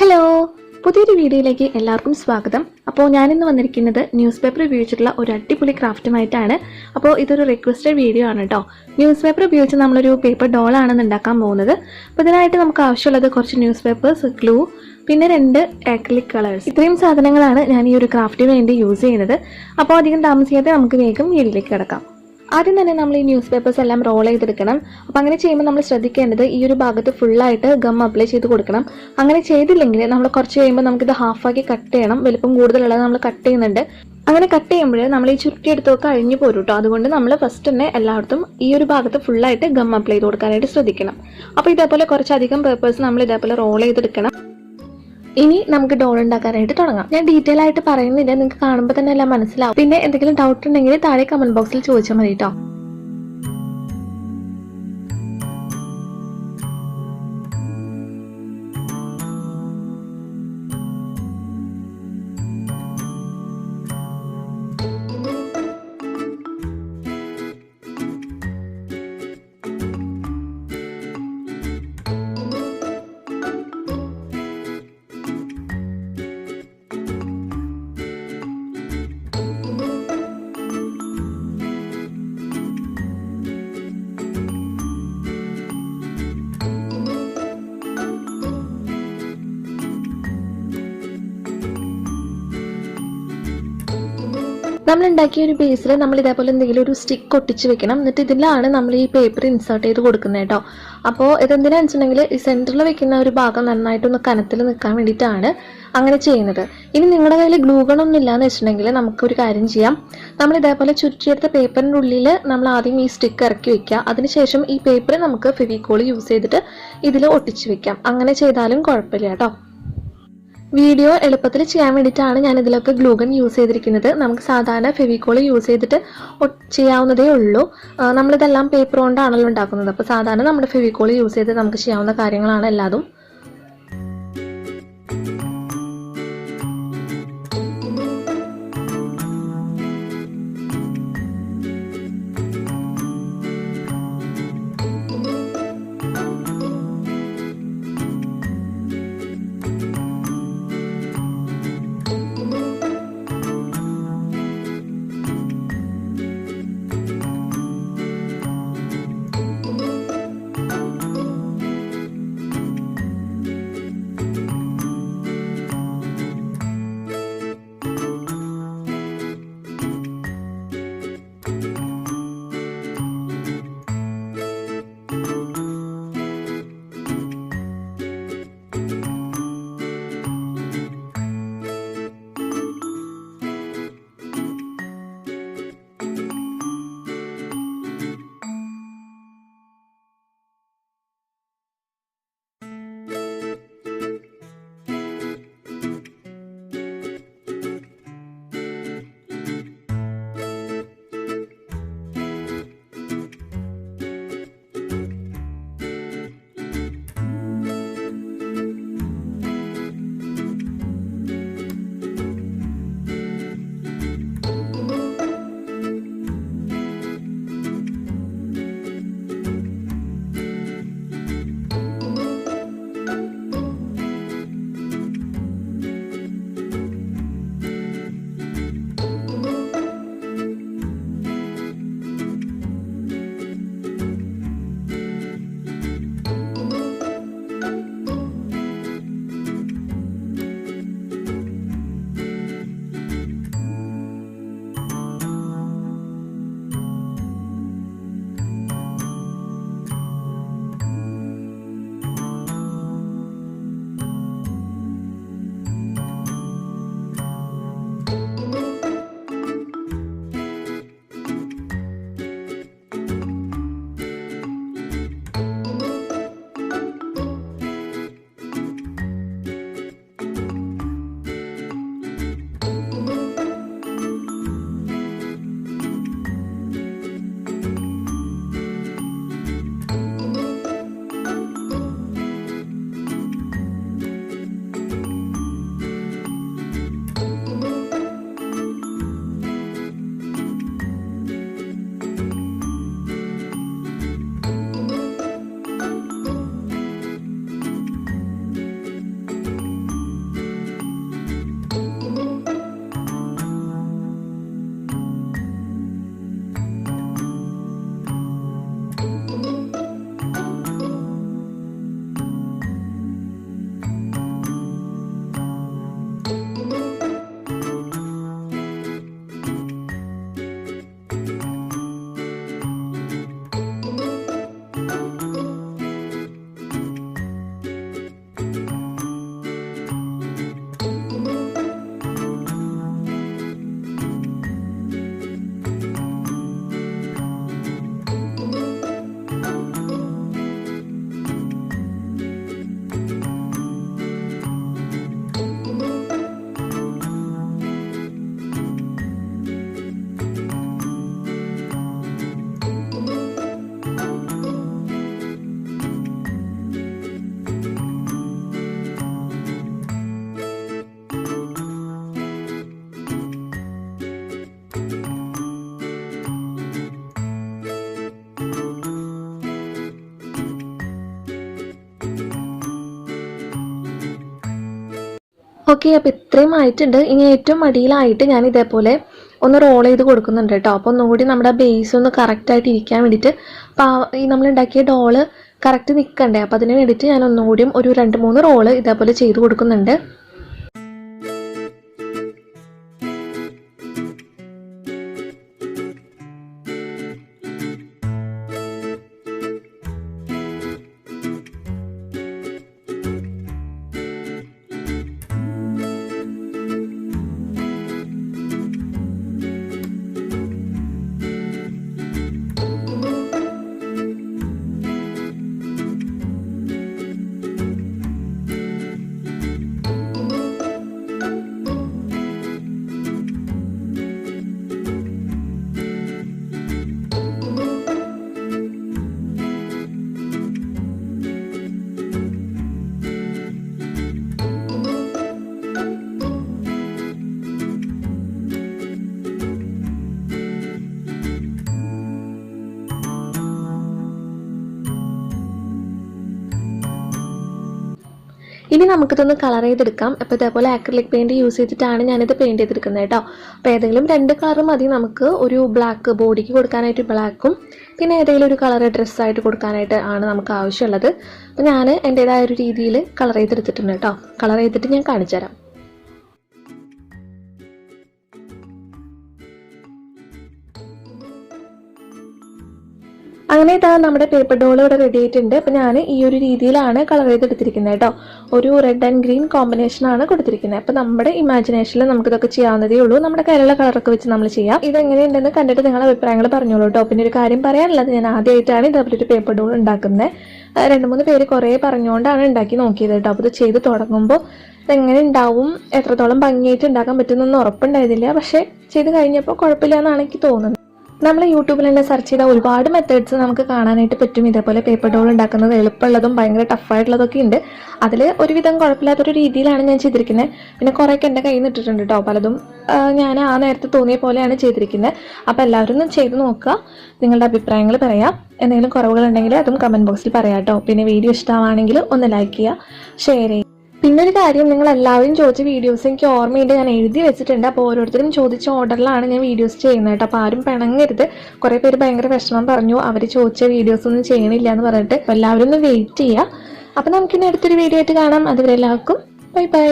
Hello, പുതിയൊരു വീഡിയോയിലേക്ക് എല്ലാവർക്കും സ്വാഗതം. അപ്പോൾ ഞാനിന്ന് വന്നിരിക്കുന്നത് ന്യൂസ് പേപ്പർ ഉപയോഗിച്ചിട്ടുള്ള ഒരു അടിപൊളി ക്രാഫ്റ്റുമായിട്ടാണ്. അപ്പോൾ ഇതൊരു റിക്വസ്റ്റഡ് വീഡിയോ ആണ് കേട്ടോ. ന്യൂസ് പേപ്പർ ഉപയോഗിച്ച് നമ്മളൊരു പേപ്പർ ഡോളാണ് ഉണ്ടാക്കാൻ പോകുന്നത്. അപ്പോൾ ഇതിനായിട്ട് നമുക്ക് ആവശ്യമുള്ളത് കുറച്ച് ന്യൂസ് പേപ്പേഴ്സ്, ഗ്ലൂ, പിന്നെ 2 ആക്രിലിക് കളേഴ്സ്. ഇത്രയും സാധനങ്ങളാണ് ഞാൻ ഈ ഒരു ക്രാഫ്റ്റിന് വേണ്ടി യൂസ് ചെയ്യുന്നത്. അപ്പോൾ അധികം താമസിയാതെ നമുക്ക് വേഗം വീഡിയോയിലേക്ക് കിടക്കാം. ആദ്യം തന്നെ നമ്മൾ ഈ ന്യൂസ് പേപ്പേഴ്സ് എല്ലാം റോൾ ചെയ്തെടുക്കണം. അപ്പോൾ അങ്ങനെ ചെയ്യുമ്പോൾ നമ്മൾ ശ്രദ്ധിക്കേണ്ടത് ഈ ഒരു ഭാഗത്ത് ഫുള്ളായിട്ട് ഗം അപ്ലൈ ചെയ്ത് കൊടുക്കണം. അങ്ങനെ ചെയ്തില്ലെങ്കിൽ നമ്മൾ കുറച്ച് കഴിയുമ്പോൾ നമുക്കിത് ഹാഫാക്കി കട്ട് ചെയ്യണം. വലുപ്പം കൂടുതലുള്ളത് നമ്മൾ കട്ട് ചെയ്യുന്നുണ്ട്. അങ്ങനെ കട്ട് ചെയ്യുമ്പോൾ നമ്മൾ ഈ ചുരുട്ടിയെടുത്തൊക്കെ അഴിഞ്ഞു പോരും കേട്ടോ. അതുകൊണ്ട് നമ്മൾ ഫസ്റ്റ് തന്നെ എല്ലായിടത്തും ഈ ഒരു ഭാഗത്ത് ഫുള്ളായിട്ട് ഗം അപ്ലൈ ചെയ്ത് കൊടുക്കാനായിട്ട് ശ്രദ്ധിക്കണം. അപ്പോൾ ഇതേപോലെ കുറച്ചധികം പേപ്പേഴ്സ് നമ്മൾ ഇതേപോലെ റോൾ ചെയ്തെടുക്കണം. ഇനി നമുക്ക് ഡോൾ ഉണ്ടാക്കാനായിട്ട് തുടങ്ങാം. ഞാൻ ഡീറ്റെയിൽ ആയിട്ട് പറയുന്നില്ല, നിങ്ങൾക്ക് കാണുമ്പോൾ തന്നെ എല്ലാം മനസ്സിലാവും. പിന്നെ എന്തെങ്കിലും ഡൗട്ട് ഉണ്ടെങ്കിൽ താഴെ കമന്റ് ബോക്സിൽ ചോദിച്ചാൽ മതി കേട്ടോ. നമ്മൾ ഉണ്ടാക്കിയ ഒരു ബേസിൽ നമ്മൾ ഇതേപോലെ എന്തെങ്കിലും ഒരു സ്റ്റിക്ക് ഒട്ടിച്ച് വെക്കണം. എന്നിട്ട് ഇതിലാണ് നമ്മൾ ഈ പേപ്പർ ഇൻസേർട്ട് ചെയ്ത് കൊടുക്കുന്നത് കേട്ടോ. അപ്പോൾ ഇതെന്തിനാണെന്ന് വെച്ചിട്ടുണ്ടെങ്കിൽ ഈ സെൻറ്ററിൽ വെക്കുന്ന ഒരു ഭാഗം നന്നായിട്ടൊന്ന് കനത്തിൽ നിൽക്കാൻ വേണ്ടിയിട്ടാണ് അങ്ങനെ ചെയ്യുന്നത്. ഇനി നിങ്ങളുടെ കയ്യിൽ ഗ്ലൂ ഗണ്ണൊന്നും ഇല്ലയെന്ന് വെച്ചിട്ടുണ്ടെങ്കിൽ നമുക്കൊരു കാര്യം ചെയ്യാം. നമ്മൾ ഇതേപോലെ ചുറ്റിയെടുത്ത പേപ്പറിൻ്റെ ഉള്ളിൽ നമ്മൾ ആദ്യം ഈ സ്റ്റിക്ക് ഇറക്കി വെക്കുക. അതിനുശേഷം ഈ പേപ്പർ നമുക്ക് ഫെവിക്കോൾ യൂസ് ചെയ്തിട്ട് ഇതിൽ ഒട്ടിച്ച് വെക്കാം. അങ്ങനെ ചെയ്താലും കുഴപ്പമില്ല കേട്ടോ. വീഡിയോ എളുപ്പത്തിൽ ചെയ്യാൻ വേണ്ടിയിട്ടാണ് ഞാൻ ഇതിലൊക്കെ ഗ്ലൂഗൺ യൂസ് ചെയ്തിരിക്കുന്നത്. നമുക്ക് സാധാരണ ഫെവിക്കോൾ യൂസ് ചെയ്തിട്ട് ചെയ്യാവുന്നതേ ഉള്ളൂ. നമ്മളിതെല്ലാം പേപ്പർ കൊണ്ടാണല്ലോ ഉണ്ടാക്കുന്നത്. അപ്പോൾ സാധാരണ നമ്മുടെ ഫെവിക്കോൾ യൂസ് ചെയ്ത് നമുക്ക് ചെയ്യാവുന്ന കാര്യങ്ങളാണ് എല്ലാതും. ഓക്കെ, അപ്പോൾ ഇത്രയും ആയിട്ടുണ്ട്. ഇനി ഏറ്റവും അടിയിലായിട്ട് ഞാൻ ഇതേപോലെ ഒന്ന് റോൾ ചെയ്ത് കൊടുക്കുന്നുണ്ട് കേട്ടോ. അപ്പോൾ ഒന്നുകൂടി നമ്മുടെ ബേസ് ഒന്ന് കറക്റ്റായിട്ട് ഇരിക്കാൻ വേണ്ടിയിട്ട്, അപ്പോൾ ഈ നമ്മൾ ഉണ്ടാക്കിയ ഡോള് കറക്റ്റ് നിൽക്കണ്ടേ, അപ്പോൾ അതിന് വേണ്ടിയിട്ട് ഞാൻ ഒന്നുകൂടിയും ഒരു 2-3 റോള് ഇതേപോലെ ചെയ്ത് കൊടുക്കുന്നുണ്ട്. ഇനി നമുക്കിതൊന്ന് കളർ ചെയ്തെടുക്കാം. അപ്പോൾ ഇതേപോലെ ആക്രിലിക് പെയിൻറ് യൂസ് ചെയ്തിട്ടാണ് ഞാനിത് പെയിൻറ് ചെയ്തെടുക്കുന്നത് കേട്ടോ. അപ്പോൾ ഏതെങ്കിലും 2 കളർ മതി നമുക്ക്. ഒരു ബ്ലാക്ക് ബോഡിക്ക് കൊടുക്കാനായിട്ട് ബ്ലാക്കും, പിന്നെ ഏതെങ്കിലും ഒരു കളർ ഡ്രസ്സായിട്ട് കൊടുക്കാനായിട്ട് ആണ് നമുക്ക് ആവശ്യമുള്ളത്. അപ്പോൾ ഞാൻ എൻ്റേതായ ഒരു രീതിയിൽ കളർ ചെയ്തെടുത്തിട്ടുണ്ട് കേട്ടോ. കളർ ചെയ്തിട്ട് ഞാൻ കാണിച്ചു തരാം. അങ്ങനെ ഇതാ നമ്മുടെ പേപ്പർ ഡോൾ ഇവിടെ റെഡി ആയിട്ടുണ്ട്. അപ്പോൾ ഞാൻ ഈ ഒരു രീതിയിലാണ് കളർ ചെയ്തെടുത്തിരിക്കുന്നത് കേട്ടോ. ഒരു റെഡ് ആൻഡ് ഗ്രീൻ കോമ്പിനേഷനാണ് കൊടുത്തിരിക്കുന്നത്. അപ്പോൾ നമ്മുടെ ഇമാജിനേഷനിൽ നമുക്കിതൊക്കെ ചെയ്യാവുന്നതേ ഉള്ളൂ. നമ്മുടെ കയ്യിലുള്ള കളറൊക്കെ വെച്ച് നമ്മൾ ചെയ്യാം. ഇതെങ്ങനെയുണ്ടെന്ന് കണ്ടിട്ട് നിങ്ങളുടെ അഭിപ്രായങ്ങൾ പറഞ്ഞോളൂ കേട്ടോ. പിന്നെ ഒരു കാര്യം പറയാനുള്ളത്, ഞാൻ ആദ്യമായിട്ടാണ് ഇതേപോലെ ഒരു പേപ്പർ ഡോൾ ഉണ്ടാക്കുന്നത്. 2-3 പേര് കുറേ പറഞ്ഞുകൊണ്ടാണ് ഉണ്ടാക്കി നോക്കിയത് കേട്ടോ. അപ്പോൾ ഇത് ചെയ്ത് തുടങ്ങുമ്പോൾ ഇതെങ്ങനെ ഉണ്ടാവും, എത്രത്തോളം ഭംഗിയായിട്ട് ഉണ്ടാക്കാൻ പറ്റുന്നൊന്നും ഉറപ്പുണ്ടായിരുന്നില്ല. പക്ഷേ ചെയ്ത് കഴിഞ്ഞപ്പോൾ കുഴപ്പമില്ല എന്നാണ് എനിക്ക് തോന്നുന്നത്. നമ്മൾ യൂട്യൂബിൽ തന്നെ സെർച്ച് ചെയ്താൽ ഒരുപാട് മെത്തേഡ്സ് നമുക്ക് കാണാനായിട്ട് പറ്റും. ഇതേപോലെ പേപ്പർ ഡോൾ ഉണ്ടാക്കുന്നത് എളുപ്പമുള്ളതും ഭയങ്കര ടഫായിട്ടുള്ളതൊക്കെ ഉണ്ട്. അതിൽ ഒരുവിധം കുഴപ്പമില്ലാത്തൊരു രീതിയിലാണ് ഞാൻ ചെയ്തിരിക്കുന്നത്. പിന്നെ കുറേയൊക്കെ എൻ്റെ കയ്യിൽ നിന്ന് ഇട്ടിട്ടുണ്ട് കേട്ടോ. പലതും ഞാൻ ആ നേരത്തെ തോന്നിയ പോലെയാണ് ചെയ്തിരിക്കുന്നത്. അപ്പോൾ എല്ലാവരും ഒന്ന് ചെയ്ത് നോക്കുക, നിങ്ങളുടെ അഭിപ്രായങ്ങൾ പറയാം. എന്തെങ്കിലും കുറവുകളുണ്ടെങ്കിൽ അതും കമൻറ്റ് ബോക്സിൽ പറയാം കേട്ടോ. പിന്നെ വീഡിയോ ഇഷ്ടമാണെങ്കിൽ ഒന്ന് ലൈക്ക് ചെയ്യുക, ഷെയർ ചെയ്യുക. പിന്നെ ഒരു കാര്യം, നിങ്ങൾ എല്ലാവരും ചോദിച്ച വീഡിയോസ് എനിക്ക് ഓർമ്മയുണ്ട്, ഞാൻ എഴുതി വെച്ചിട്ടുണ്ട്. അപ്പോൾ ഓരോരുത്തരും ചോദിച്ച ഓർഡറിലാണ് ഞാൻ വീഡിയോസ് ചെയ്യുന്നത് കേട്ടോ. അപ്പോൾ ആരും പിണങ്ങരുത്. കുറേ പേര് ഭയങ്കര വിഷമം പറഞ്ഞു, അവർ ചോദിച്ച വീഡിയോസ് ഒന്നും ചെയ്യണില്ല എന്ന് പറഞ്ഞിട്ട്. അപ്പോൾ എല്ലാവരും ഒന്ന് വെയിറ്റ് ചെയ്യുക. അപ്പോൾ നമുക്കിനി അടുത്തൊരു വീഡിയോ ആയിട്ട് കാണാം. അതുവരെ എല്ലാവർക്കും ബൈ ബൈ.